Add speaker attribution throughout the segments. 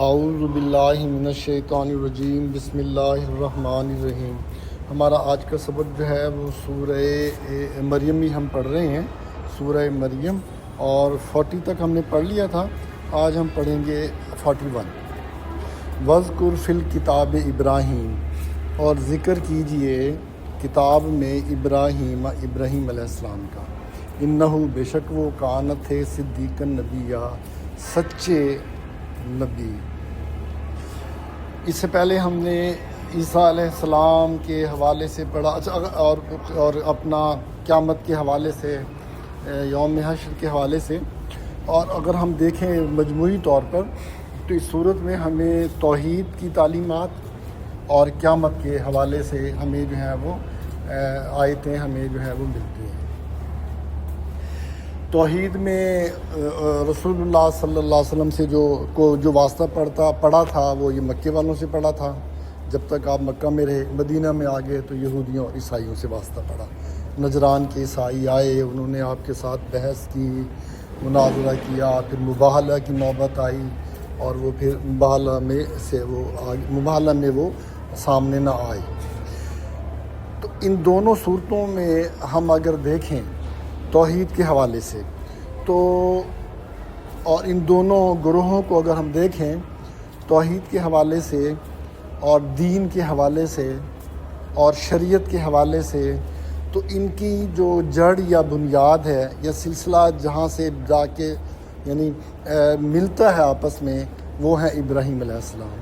Speaker 1: اعوذ باللہ من الشیطان الرجیم بسم اللہ الرحمن الرحیم۔ ہمارا آج کا سبق جو ہے وہ سورہ مریم ہی ہم پڑھ رہے ہیں، سورہ مریم، اور 40 تک ہم نے پڑھ لیا تھا۔ آج ہم پڑھیں گے 41۔ وَاذْكُرْ فِي الْكِتَابِ ابراہیم، اور ذکر کیجئے کتاب میں ابراہیم علیہ السلام کا۔ انہو، بے شک وہ، کان تھے، صدیق نبیہ، سچے نبی۔ اس سے پہلے ہم نے عیسیٰ علیہ السلام کے حوالے سے پڑھا، اور اپنا قیامت کے حوالے سے، یوم حشر کے حوالے سے، اور اگر ہم دیکھیں مجموعی طور پر تو اس صورت میں ہمیں توحید کی تعلیمات اور قیامت کے حوالے سے ہمیں جو ہے وہ آیتیں ہمیں جو ہے وہ ملتی ہیں۔ توحید میں رسول اللہ صلی اللہ علیہ وسلم سے جو واسطہ پڑا تھا وہ یہ مکے والوں سے پڑا تھا۔ جب تک آپ مکہ میں رہے، مدینہ میں آ گئے تو یہودیوں اور عیسائیوں سے واسطہ پڑا۔ نجران کے عیسائی آئے، انہوں نے آپ کے ساتھ بحث کی، مناظرہ کیا، پھر مباہلہ کی نوبت آئی، اور وہ پھر مباہلہ میں وہ سامنے نہ آئے۔ تو ان دونوں صورتوں میں ہم اگر دیکھیں توحید کے حوالے سے تو، اور ان دونوں گروہوں کو اگر ہم دیکھیں توحید کے حوالے سے اور دین کے حوالے سے اور شریعت کے حوالے سے، تو ان کی جو جڑ یا بنیاد ہے یا سلسلہ جہاں سے جا کے یعنی ملتا ہے آپس میں، وہ ہے ابراہیم علیہ السلام۔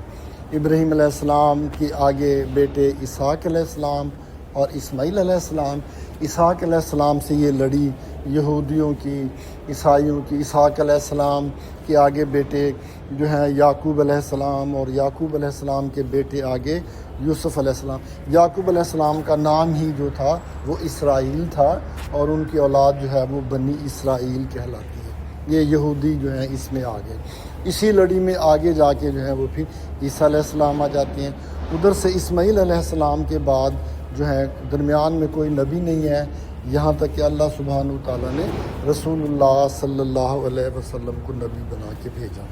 Speaker 1: ابراہیم علیہ السلام کے آگے بیٹے اسحاق علیہ السلام اور اسماعیل علیہ السلام۔ اسحاق علیہ السلام سے یہ لڑی یہودیوں کی، عیسائیوں کی۔ اسحاق علیہ السلام کے آگے بیٹے جو ہیں یعقوب علیہ السلام، اور یعقوب علیہ السلام کے بیٹے آگے یوسف علیہ السلام۔ یعقوب علیہ السلام کا نام ہی جو تھا وہ اسرائیل تھا، اور ان کی اولاد جو ہے وہ بنی اسرائیل کہلاتی ہے۔ یہ یہودی جو ہیں اس میں آگے، اسی لڑی میں آگے جا کے جو ہے وہ پھر عیسیٰ علیہ السلام آ جاتے ہیں۔ ادھر سے اسماعیل علیہ السلام کے بعد جو ہے درمیان میں کوئی نبی نہیں ہے، یہاں تک کہ اللہ سبحانہ وتعالیٰ نے رسول اللہ صلی اللہ علیہ وسلم کو نبی بنا کے بھیجا۔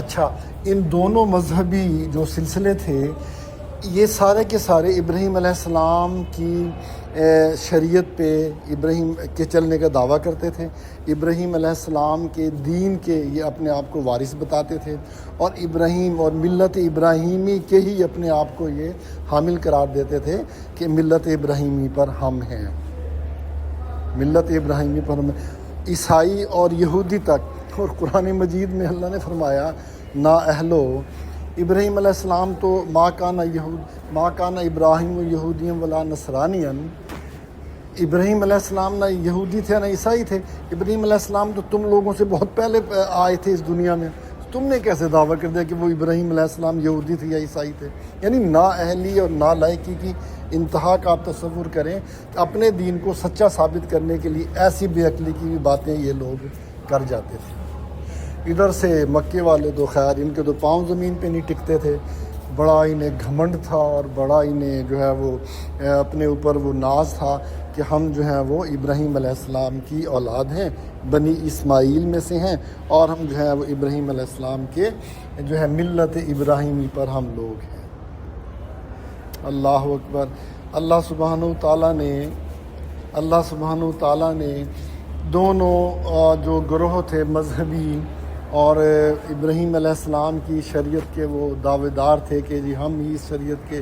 Speaker 1: اچھا، ان دونوں مذہبی جو سلسلے تھے یہ سارے کے سارے ابراہیم علیہ السلام کی شریعت پہ ابراہیم کے چلنے کا دعویٰ کرتے تھے۔ ابراہیم علیہ السلام کے دین کے یہ اپنے آپ کو وارث بتاتے تھے، اور ابراہیم اور ملت ابراہیمی کے ہی اپنے آپ کو یہ حامل قرار دیتے تھے کہ ملت ابراہیمی پر ہم ہیں، ملت ابراہیمی پر ہم۔ عیسائی اور یہودی تک، اور قرآن مجید میں اللہ نے فرمایا نا اہلو، ابراہیم علیہ السلام تو ما کان ابراہیم یہودیاں ولا نصرانیاں، ابراہیم علیہ السلام نہ یہودی تھے نہ عیسائی تھے۔ ابراہیم علیہ السلام تو تم لوگوں سے بہت پہلے آئے تھے اس دنیا میں، تم نے کیسے دعویٰ کر دیا کہ وہ ابراہیم علیہ السلام یہودی تھے یا عیسائی تھے؟ یعنی نا اہلی اور نا لائقی کی انتہا کا آپ تصور کریں کہ اپنے دین کو سچا ثابت کرنے کے لیے ایسی بے عقلی کی بھی باتیں یہ لوگ کر جاتے تھے۔ ادھر سے مکے والے تو خیر ان کے تو پاؤں زمین پہ نہیں ٹکتے تھے، بڑا انہیں گھمنڈ تھا، اور بڑا انہیں جو ہے وہ اپنے اوپر وہ ناز تھا کہ ہم جو ہیں وہ ابراہیم علیہ السلام کی اولاد ہیں، بنی اسماعیل میں سے ہیں، اور ہم جو ہے وہ ابراہیم علیہ السلام کے جو ہے ملت ابراہیمی پر ہم لوگ ہیں۔ اللہ اکبر۔ اللہ سبحانہ وتعالیٰ نے دونوں جو گروہ تھے مذہبی، اور ابراہیم علیہ السلام کی شریعت کے وہ دعوے دار تھے کہ جی ہم ہی اس شریعت کے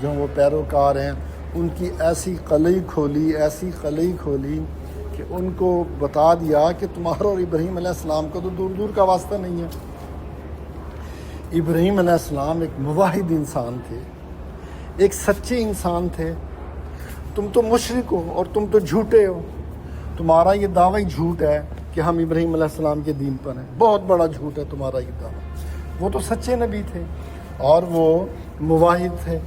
Speaker 1: جو وہ پیروکار ہیں، ان کی ایسی قلعی کھولی کہ ان کو بتا دیا کہ تمہارا اور ابراہیم علیہ السلام کا تو دور دور کا واسطہ نہیں ہے۔ ابراہیم علیہ السلام ایک موحد انسان تھے، ایک سچے انسان تھے۔ تم تو مشرک ہو اور تم تو جھوٹے ہو، تمہارا یہ دعویٰ ہی جھوٹ ہے کہ ہم ابراہیم علیہ السلام کے دین پر ہیں، بہت بڑا جھوٹ ہے تمہارا یہ دعویٰ۔ وہ تو سچے نبی تھے اور وہ موحد تھے،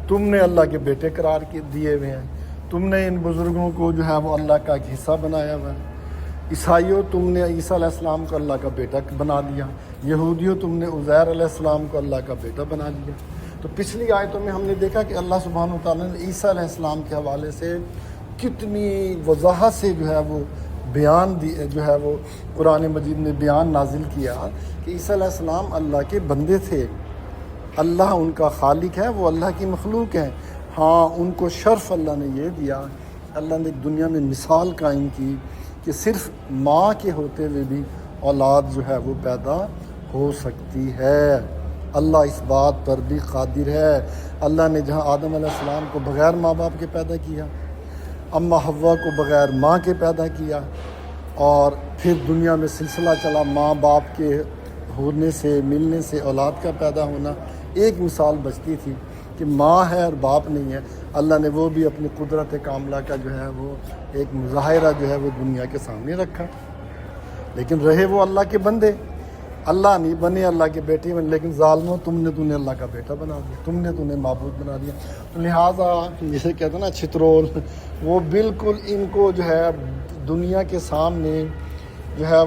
Speaker 1: تم نے اللہ کے بیٹے قرار دیے ہوئے ہیں، تم نے ان بزرگوں کو جو ہے وہ اللہ کا ایک حصہ بنایا ہوا ہے۔ عیسائیوں، تم نے عیسیٰ علیہ السلام کو اللہ کا بیٹا بنا دیا۔ یہودیوں، تم نے عزیر علیہ السلام کو اللہ کا بیٹا بنا دیا۔ تو پچھلی آیتوں میں ہم نے دیکھا کہ اللہ سبحانہ وتعالیٰ نے عیسیٰ علیہ السلام کے حوالے سے کتنی وضاحت سے جو ہے وہ بیان جو ہے وہ قرآن مجید میں بیان نازل کیا کہ عیسیٰ علیہ السلام اللہ کے بندے تھے، اللہ ان کا خالق ہے، وہ اللہ کی مخلوق ہیں۔ ہاں ان کو شرف اللہ نے یہ دیا، اللہ نے ایک دنیا میں مثال قائم کی کہ صرف ماں کے ہوتے ہوئے بھی اولاد جو ہے وہ پیدا ہو سکتی ہے۔ اللہ اس بات پر بھی قادر ہے۔ اللہ نے جہاں آدم علیہ السلام کو بغیر ماں باپ کے پیدا کیا، اماں حوا کو بغیر ماں کے پیدا کیا، اور پھر دنیا میں سلسلہ چلا ماں باپ کے ہونے سے، ملنے سے اولاد کا پیدا ہونا، ایک مثال بچتی تھی کہ ماں ہے اور باپ نہیں ہے۔ اللہ نے وہ بھی اپنی قدرت کاملہ کا جو ہے وہ ایک مظاہرہ جو ہے وہ دنیا کے سامنے رکھا، لیکن رہے وہ اللہ کے بندے، اللہ نہیں بنے، اللہ کے بیٹے بنے، لیکن ظالموں تم نے اللہ کا بیٹا بنا دیا، تم نے معبود بنا دیا۔ تو لہٰذا جسے کہتے ہیں نا چترول، وہ بالکل ان کو جو ہے دنیا کے سامنے جو ہے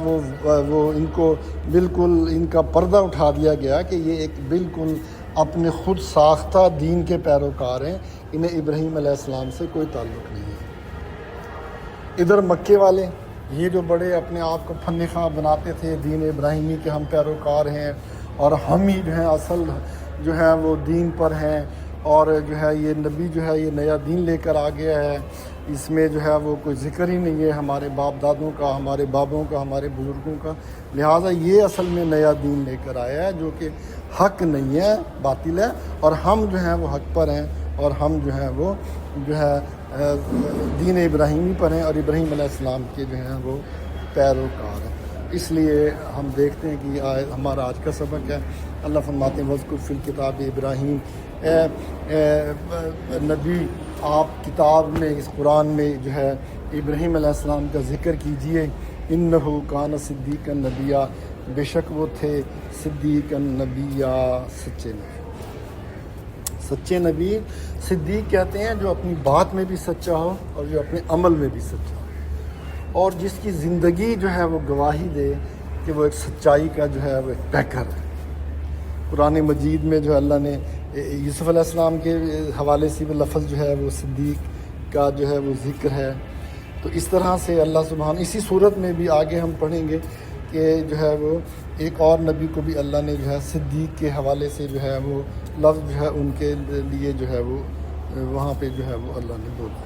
Speaker 1: وہ ان کو بالکل ان کا پردہ اٹھا دیا گیا کہ یہ ایک بالکل اپنے خود ساختہ دین کے پیروکار ہیں، انہیں ابراہیم علیہ السلام سے کوئی تعلق نہیں ہے۔ ادھر مکے والے یہ جو بڑے اپنے آپ کو فن خواہ بناتے تھے دین ابراہیمی کے ہم پیروکار ہیں، اور ہم ہی جو ہیں اصل جو ہے وہ دین پر ہیں، اور جو ہے یہ نبی جو ہے یہ نیا دین لے کر آ گیا ہے، اس میں جو ہے وہ کوئی ذکر ہی نہیں ہے ہمارے باپ دادوں کا، ہمارے بابوں کا، ہمارے بزرگوں کا، لہٰذا یہ اصل میں نیا دین لے کر آیا ہے جو کہ حق نہیں ہے، باطل ہے، اور ہم جو ہیں وہ حق پر ہیں، اور ہم جو ہیں وہ جو ہے دین ابراہیمی پر ہیں، اور ابراہیم علیہ السلام کے جو ہیں وہ پیروکار ہیں۔ اس لیے ہم دیکھتے ہیں کہ ہمارا آج کا سبق ہے، اللہ فرماتے ہیں وَاذْكُرْ فِي الْكِتَابِ ابراہیم، اے نبی آپ کتاب میں اس قرآن میں جو ہے ابراہیم علیہ السلام کا ذکر کیجئے، اِنَّهُ كَانَ صِدِّيقًا نَبِيًّا، بے شک وہ تھے صدیق نبیّا، سچے نبی۔ صدیق کہتے ہیں جو اپنی بات میں بھی سچا ہو اور جو اپنے عمل میں بھی سچا ہو، اور جس کی زندگی جو ہے وہ گواہی دے کہ وہ ایک سچائی کا جو ہے وہ ایک پیکر ہے۔ قرآن مجید میں جو اللہ نے یوسف علیہ السلام کے حوالے سے بھی لفظ جو ہے وہ صدیق کا جو ہے وہ ذکر ہے۔ تو اس طرح سے اللہ سبحانہ اسی صورت میں بھی آگے ہم پڑھیں گے کہ جو ہے وہ ایک اور نبی کو بھی اللہ نے جو ہے صدیق کے حوالے سے جو ہے وہ لفظ جو ہے ان کے لیے جو ہے وہ وہاں پہ جو ہے وہ اللہ نے بولا۔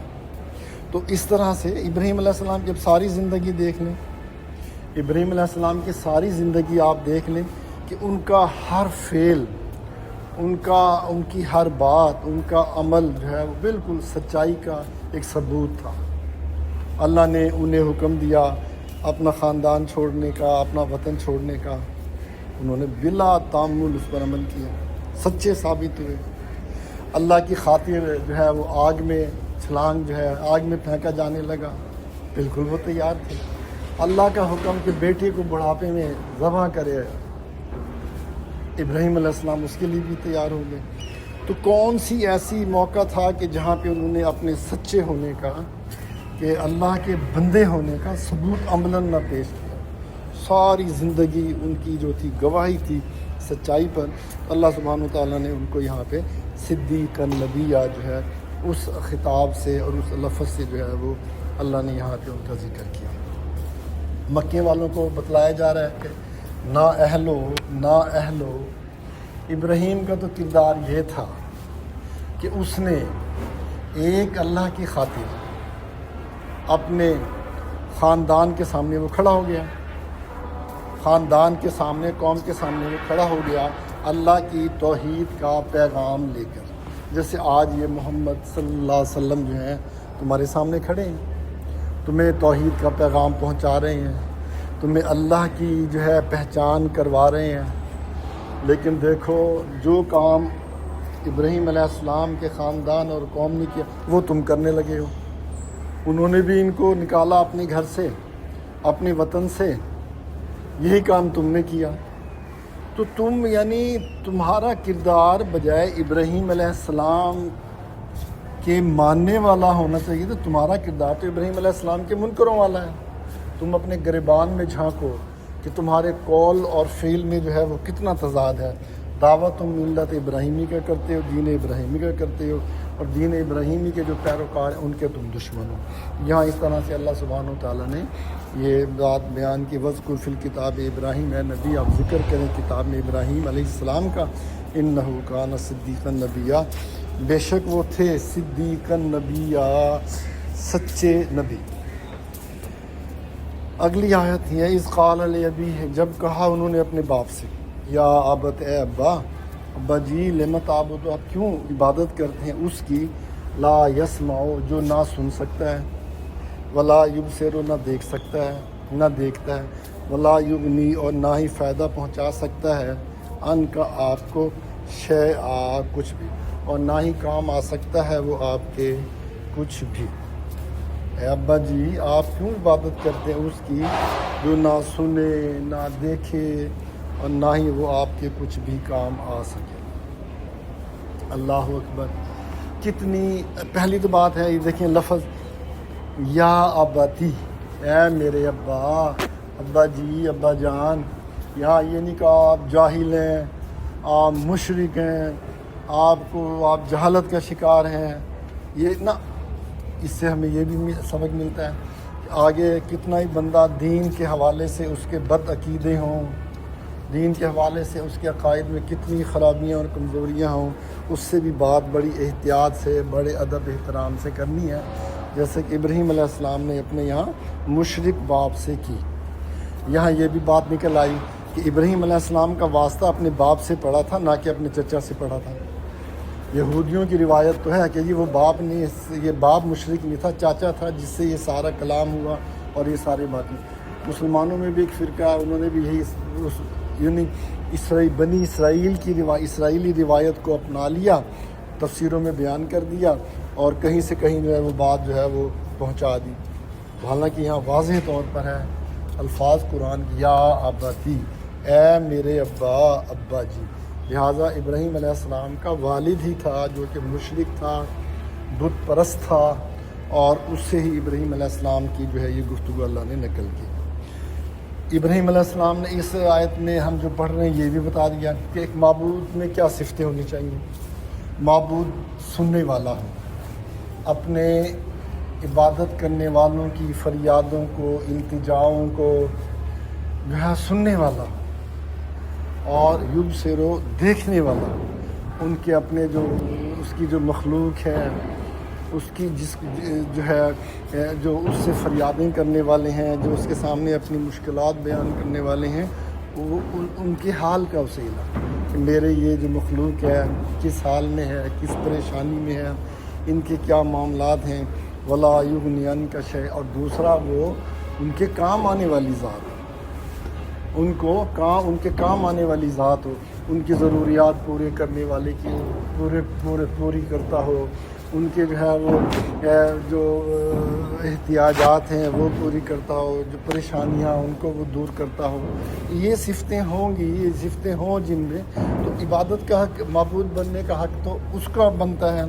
Speaker 1: تو اس طرح سے ابراہیم علیہ السلام کی اب ساری زندگی دیکھ لیں، ابراہیم علیہ السلام کی ساری زندگی آپ دیکھ لیں کہ ان کا ہر فعل، ان کی ہر بات، ان کا عمل جو ہے وہ بالکل سچائی کا ایک ثبوت تھا۔ اللہ نے انہیں حکم دیا اپنا خاندان چھوڑنے کا، اپنا وطن چھوڑنے کا، انہوں نے بلا تعمل اس پر عمل کیا، سچے ثابت ہوئے۔ اللہ کی خاطر جو ہے وہ آگ میں چھلانگ جو ہے آگ میں پھینکا جانے لگا، بالکل وہ تیار تھے۔ اللہ کا حکم کہ بیٹے کو بڑھاپے میں ذبح کرے، ابراہیم علیہ السلام اس کے لیے بھی تیار ہو گئے۔ تو کون سی ایسی موقع تھا کہ جہاں پہ انہوں نے اپنے سچے ہونے کا، کہ اللہ کے بندے ہونے کا ثبوت عملاً نہ پیش کیا؟ ساری زندگی ان کی جو تھی گواہی تھی سچائی پر۔ اللہ سبحانہ وتعالیٰ نے ان کو یہاں پہ صدیق نبیّا جو ہے اس خطاب سے اور اس لفظ سے جو ہے وہ اللہ نے یہاں پہ ان کا ذکر کیا۔ مکے والوں کو بتلایا جا رہا ہے کہ نا اہلو، ابراہیم کا تو کردار یہ تھا کہ اس نے ایک اللہ کی خاطر اپنے خاندان کے سامنے وہ کھڑا ہو گیا، خاندان کے سامنے، قوم کے سامنے وہ کھڑا ہو گیا اللہ کی توحید کا پیغام لے کر، جیسے آج یہ محمد صلی اللہ علیہ وسلم جو ہیں تمہارے سامنے کھڑے ہیں، تمہیں توحید کا پیغام پہنچا رہے ہیں، تمہیں اللہ کی جو ہے پہچان کروا رہے ہیں۔ لیکن دیکھو جو کام ابراہیم علیہ السلام کے خاندان اور قوم نے کیا وہ تم کرنے لگے ہو۔ انہوں نے بھی ان کو نکالا اپنے گھر سے، اپنے وطن سے، یہی کام تم نے کیا۔ تو تم یعنی تمہارا کردار بجائے ابراہیم علیہ السلام کے ماننے والا ہونا چاہیے، تو تمہارا کردار تو ابراہیم علیہ السلام کے منکروں والا ہے۔ تم اپنے گریبان میں جھانکو کہ تمہارے قول اور فعل میں جو ہے وہ کتنا تضاد ہے۔ دعوت تم ملت ابراہیمی کا کرتے ہو، دین ابراہیمی کا کرتے ہو، اور دین ابراہیمی کے جو پیروکار ہیں ان کے تم دشمن ہو۔ یہاں اس طرح سے اللہ سبحانہ وتعالیٰ نے یہ بات بیان کی، وذکر فی الکتاب ابراہیم، اے نبی آپ ذکر کریں کتاب میں ابراہیم علیہ السلام کا، انہ کان صدیقا نبیہ، بے شک وہ تھے صدیقا نبیہ، سچے نبی۔ اگلی آیت ہے اذ قال لابیہ، جب کہا انہوں نے اپنے باپ سے، یا ابت، اے ابا جی، لم تعبدوا، آپ کیوں عبادت کرتے ہیں اس کی، لا یسمع، جو نہ سن سکتا ہے، ولا یبصر، نہ دیکھ سکتا ہے، نہ دیکھتا ہے، ولا یغنی، اور نہ ہی فائدہ پہنچا سکتا ہے، ان کا آپ کو، شیئا، کچھ بھی، اور نہ ہی کام آ سکتا ہے وہ آپ کے کچھ بھی۔ اے ابا جی، آپ کیوں عبادت کرتے ہیں اس کی جو نہ سنے، نہ دیکھے، اور نہ ہی وہ آپ کے کچھ بھی کام آ سکے۔ اللہ اکبر۔ کتنی پہلی تو بات ہے، یہ دیکھیں لفظ یا اباتی، اے میرے ابا جی، ابا جان، یہاں یہ نہیں کہا آپ جاہل ہیں، آپ مشرک ہیں، آپ جہالت کا شکار ہیں، یہ نہ، اس سے ہمیں یہ بھی سبق ملتا ہے کہ آگے کتنا ہی بندہ دین کے حوالے سے اس کے بد عقیدے ہوں، دین کے حوالے سے اس کے عقائد میں کتنی خرابیاں اور کمزوریاں ہوں، اس سے بھی بات بڑی احتیاط سے، بڑے ادب احترام سے کرنی ہے، جیسے کہ ابراہیم علیہ السلام نے اپنے یہاں مشرک باپ سے کی۔ یہاں یہ بھی بات نکل آئی کہ ابراہیم علیہ السلام کا واسطہ اپنے باپ سے پڑا تھا، نہ کہ اپنے چچا سے پڑا تھا۔ یہودیوں کی روایت تو ہے کہ یہ وہ باپ نہیں، یہ باپ مشرک نہیں تھا، چاچا تھا جس سے یہ سارا کلام ہوا اور یہ سارے باقی۔ مسلمانوں میں بھی ایک فرقہ ہے، انہوں نے بھی یہی یعنی بنی اسرائیل کی اسرائیلی روایت کو اپنا لیا، تفسیروں میں بیان کر دیا، اور کہیں سے کہیں جو ہے وہ بات جو ہے وہ پہنچا دی۔ حالانکہ یہاں واضح طور پر ہے الفاظ قرآن کی، یا اباتی، اے میرے ابا جی۔ لہٰذا ابراہیم علیہ السلام کا والد ہی تھا جو کہ مشرک تھا، بت پرست تھا، اور اس سے ہی ابراہیم علیہ السلام کی جو ہے یہ گفتگو اللہ نے نقل کی۔ ابراہیم علیہ السلام نے اس آیت میں ہم جو پڑھ رہے ہیں یہ بھی بتا دیا کہ ایک معبود میں کیا صفتیں ہونی چاہیے۔ معبود سننے والا ہو، اپنے عبادت کرنے والوں کی فریادوں کو، التجاؤں کو جو ہے سننے والا ہو، اور یبصرو، دیکھنے والا، ان کے اپنے جو اس کی جو مخلوق ہے، اس کی جو ہے جو اس سے فریادیں کرنے والے ہیں، جو اس کے سامنے اپنی مشکلات بیان کرنے والے ہیں، وہ ان کے حال کا وسیلہ کہ میرے یہ جو مخلوق ہے کس حال میں ہے، کس پریشانی میں ہے، ان کے کیا معاملات ہیں، ولا یغنی عنک شیء، اور دوسرا وہ ان کے کام آنے والی ذات، ان کے کام آنے والی ذات ہو، ان کی ضروریات پورے کرنے والے کی پوری کرتا ہو، ان کے جو ہے وہ جو احتیاجات ہیں وہ پوری کرتا ہو، جو پریشانیاں ان کو وہ دور کرتا ہو۔ یہ صفتیں ہوں گی، یہ صفتیں ہوں جن میں، تو عبادت کا حق، معبود بننے کا حق تو اس کا بنتا ہے،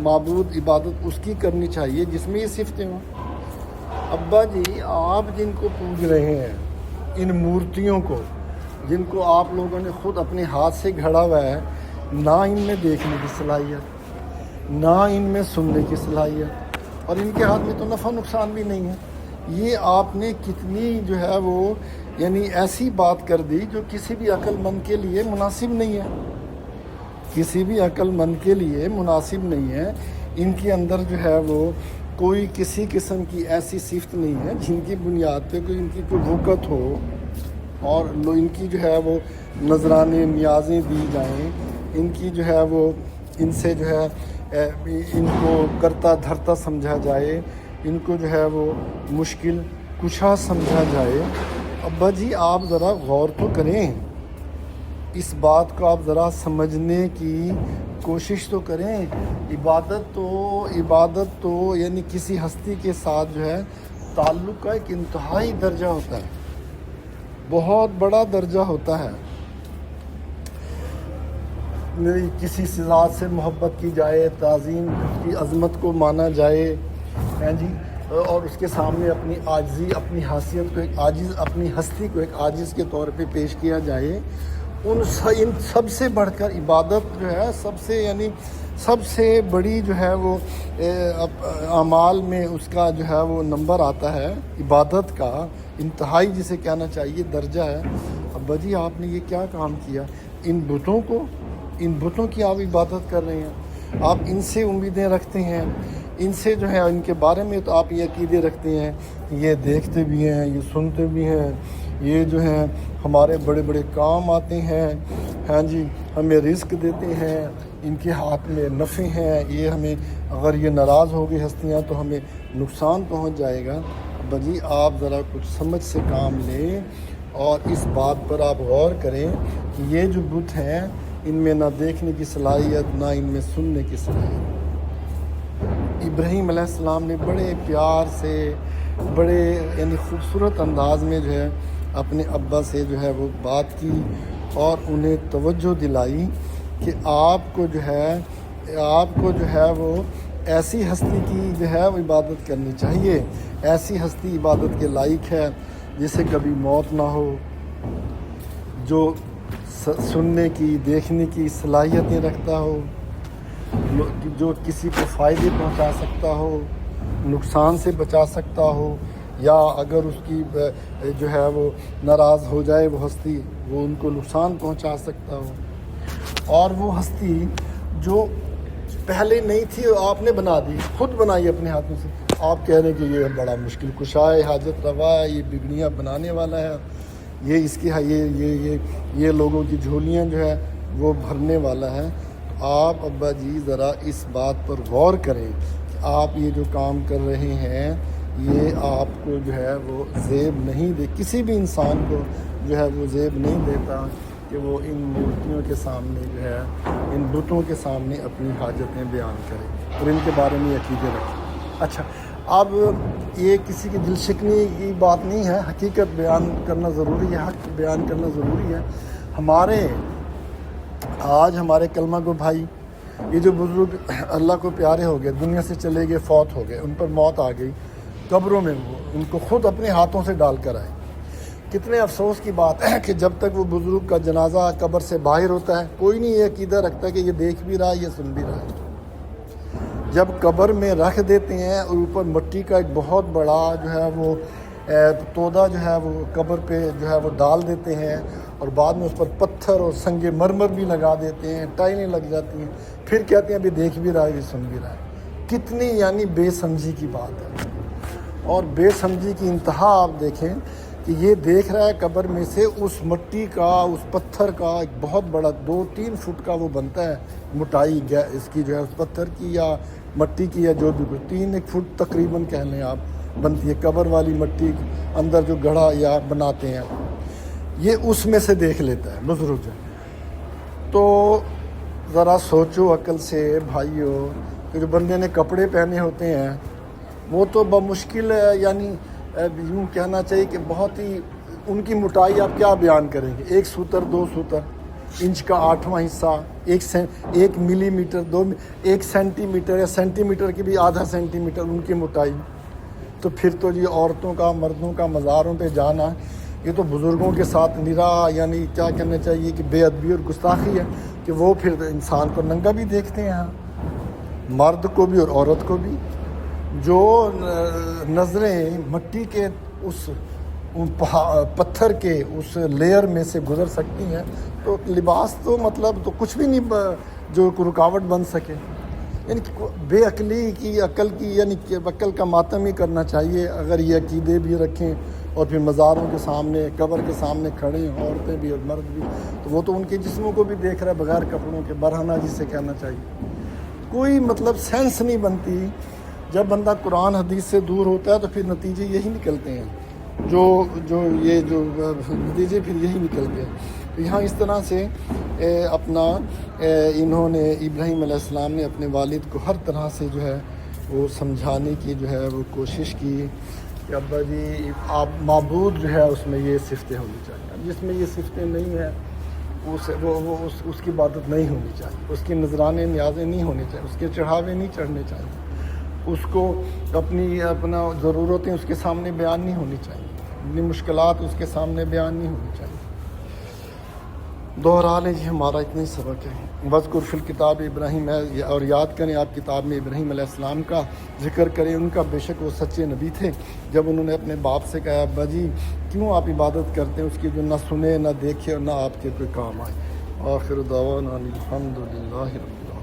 Speaker 1: معبود عبادت اس کی کرنی چاہیے جس میں یہ صفتیں ہوں۔ ابا جی، آپ جن کو پوج رہے ہیں، ان مورتیوں کو، جن کو آپ لوگوں نے خود اپنے ہاتھ سے گھڑا ہوا ہے، نہ ان میں دیکھنے کی صلاحیت، نہ ان میں سننے کی صلاحیت، اور ان کے ہاتھ میں تو نفع نقصان بھی نہیں ہے، یہ آپ نے کتنی جو ہے وہ یعنی ایسی بات کر دی جو کسی بھی عقل مند کے لیے مناسب نہیں ہے، کسی بھی عقل مند کے لیے مناسب نہیں ہے۔ ان کے اندر جو ہے وہ کوئی کسی قسم کی ایسی صفت نہیں ہے جن کی بنیاد پہ ان کی کوئی وقت ہو، اور ان کی جو ہے وہ نذرانے نیازیں دی جائیں، ان کی جو ہے وہ ان سے جو ہے ان کو کرتا دھرتا سمجھا جائے، ان کو جو ہے وہ مشکل کشا سمجھا جائے۔ ابا جی، آپ ذرا غور تو کریں، اس بات کو آپ ذرا سمجھنے کی کوشش تو کریں۔ عبادت تو یعنی کسی ہستی کے ساتھ جو ہے تعلق کا ایک انتہائی درجہ ہوتا ہے، بہت بڑا درجہ ہوتا ہے۔ کسی ذات سے محبت کی جائے، تعظیم کی عظمت کو مانا جائے، جی، اور اس کے سامنے اپنی عاجزی، اپنی حیثیت کو ایک عاجز، اپنی ہستی کو ایک عاجز کے طور پہ پیش کیا جائے، ان سب سے بڑھ کر عبادت جو ہے سب سے بڑی جو ہے وہ اعمال میں اس کا جو ہے وہ نمبر آتا ہے، عبادت کا انتہائی جسے کہنا چاہیے درجہ ہے۔ ابا جی آپ نے یہ کیا کام کیا؟ ان بتوں کی آپ عبادت کر رہے ہیں، آپ ان سے امیدیں رکھتے ہیں، ان سے جو ہے ان کے بارے میں تو آپ یہ عقیدے رکھتے ہیں، یہ دیکھتے بھی ہیں، یہ سنتے بھی ہیں، یہ جو ہیں ہمارے بڑے بڑے کام آتے ہیں، ہاں جی ہمیں رزق دیتے ہیں، ان کے ہاتھ میں نفع ہیں، یہ ہمیں اگر یہ ناراض ہو گئی ہستیاں تو ہمیں نقصان پہنچ جائے گا۔ ابا جی آپ ذرا کچھ سمجھ سے کام لیں اور اس بات پر آپ غور کریں کہ یہ جو بت ہیں ان میں نہ دیکھنے کی صلاحیت نہ ان میں سننے کی صلاحیت۔ ابراہیم علیہ السلام نے بڑے پیار سے بڑے خوبصورت انداز میں جو ہے اپنے ابا سے جو ہے وہ بات کی اور انہیں توجہ دلائی کہ آپ کو جو ہے وہ ایسی ہستی کی جو ہے وہ عبادت کرنی چاہیے، ایسی ہستی عبادت کے لائق ہے جسے کبھی موت نہ ہو، جو سننے کی دیکھنے کی صلاحیتیں رکھتا ہو، جو کسی کو فائدے پہنچا سکتا ہو، نقصان سے بچا سکتا ہو، یا اگر اس کی جو ہے وہ ناراض ہو جائے وہ ہستی وہ ان کو نقصان پہنچا سکتا ہو۔ اور وہ ہستی جو پہلے نہیں تھی آپ نے بنا دی، خود بنائی اپنے ہاتھوں سے، آپ کہہ رہے ہیں کہ یہ بڑا مشکل کشا ہے، حاجت روا ہے، یہ بگڑیاں بنانے والا ہے، یہ اس کی یہ لوگوں کی جھولیاں جو ہے وہ بھرنے والا ہے۔ آپ ابا جی ذرا اس بات پر غور کریں کہ آپ یہ جو کام کر رہے ہیں یہ آپ کو جو ہے وہ زیب نہیں دے، کسی بھی انسان کو جو ہے وہ زیب نہیں دیتا کہ وہ ان مورتیوں کے سامنے جو ہے ان بتوں کے سامنے اپنی حاجتیں بیان کرے اور ان کے بارے میں عقیدے رکھے۔ اچھا اب یہ کسی کی دل شکنی کی بات نہیں ہے، حقیقت بیان کرنا ضروری ہے، حق بیان کرنا ضروری ہے۔ آج ہمارے کلمہ گو بھائی یہ جو بزرگ اللہ کو پیارے ہو گئے، دنیا سے چلے گئے، فوت ہو گئے، ان پر موت آ گئی، قبروں میں وہ ان کو خود اپنے ہاتھوں سے ڈال کر آئے۔ کتنے افسوس کی بات ہے کہ جب تک وہ بزرگ کا جنازہ قبر سے باہر ہوتا ہے کوئی نہیں یہ عقیدہ رکھتا کہ یہ دیکھ بھی رہا ہے، یہ سن بھی رہا ہے۔ جب قبر میں رکھ دیتے ہیں اور اوپر مٹی کا ایک بہت بڑا جو ہے وہ تودا جو ہے وہ قبر پہ جو ہے وہ ڈال دیتے ہیں اور بعد میں اس پر پتھر اور سنگ مرمر بھی لگا دیتے ہیں، ٹائلیں لگ جاتی ہیں، پھر کہتے ہیں ابھی دیکھ بھی رہا ہے، یہ سن بھی رہا ہے۔ کتنی بے سمجھی کی بات ہے، اور بے سمجھی کی انتہا آپ دیکھیں کہ یہ دیکھ رہا ہے قبر میں سے اس مٹی کا، اس پتھر کا ایک بہت بڑا 2-3 فٹ کا وہ بنتا ہے موٹائی اس کی جو ہے اس پتھر کی یا مٹی کی یا جو بھی کچھ 3 فٹ تقریباً کہہ لیں آپ بنتی ہے قبر والی مٹی اندر جو گڑھا یا بناتے ہیں، یہ اس میں سے دیکھ لیتا ہے بزرگ جو۔ تو ذرا سوچو عقل سے بھائیو کہ جو بندے نے کپڑے پہنے ہوتے ہیں وہ تو بمشکل یوں کہنا چاہیے کہ بہت ہی ان کی موٹائی آپ کیا بیان کریں گے، 1 سوتر 2 سوتر، انچ کا 8واں حصہ، 1 ملی میٹر 1 سینٹی میٹر یا سینٹی میٹر کی بھی آدھا سینٹی میٹر ان کی موٹائی۔ تو پھر تو یہ عورتوں کا مردوں کا مزاروں پہ جانا یہ تو بزرگوں کے ساتھ کیا کہنا چاہیے کہ بے ادبی اور گستاخی ہے کہ وہ پھر انسان کو ننگا بھی دیکھتے ہیں، مرد کو بھی اور عورت کو بھی۔ جو نظریں مٹی کے اس پتھر کے اس لیئر میں سے گزر سکتی ہیں تو لباس تو تو کچھ بھی نہیں جو رکاوٹ بن سکے۔ بے عقلی کی عقل کا ماتم ہی کرنا چاہیے اگر یہ عقیدے بھی رکھیں اور پھر مزاروں کے سامنے قبر کے سامنے کھڑے ہیں عورتیں بھی اور مرد بھی، تو وہ تو ان کے جسموں کو بھی دیکھ رہا ہے بغیر کپڑوں کے، برہنہ جسے کہنا چاہیے۔ کوئی سینس نہیں بنتی۔ جب بندہ قرآن حدیث سے دور ہوتا ہے تو پھر نتیجے یہی نکلتے ہیں، جو نتیجے پھر یہی نکلتے ہیں۔ تو یہاں اس طرح سے انہوں نے ابراہیم علیہ السلام نے اپنے والد کو ہر طرح سے جو ہے وہ سمجھانے کی جو ہے وہ کوشش کی کہ ابا جی آپ معبود جو ہے اس میں یہ صفتیں ہونی چاہیے، جس میں یہ صفتیں نہیں ہیں اس کی عبادت نہیں ہونی چاہیے، اس کی نذرانے نیازیں نہیں ہونے چاہیے، اس کے چڑھاوے نہیں چڑھنے چاہیے، اس کو اپنا ضرورتیں اس کے سامنے بیان نہیں ہونی چاہیے، اپنی مشکلات اس کے سامنے بیان نہیں ہونی چاہیے۔ دوہرا لیں جی، ہمارا اتنا ہی سبق ہے۔ وذکر فی الکتاب ابراہیم ہے، اور یاد کریں آپ کتاب میں ابراہیم علیہ السلام کا ذکر کریں ان کا، بے شک وہ سچے نبی تھے۔ جب انہوں نے اپنے باپ سے کہا ابا جی کیوں آپ عبادت کرتے ہیں اس کی جو نہ سنے نہ دیکھے اور نہ آپ کے کوئی کام آئے۔ آخر دعوانا الحمد للہ رب العالمین۔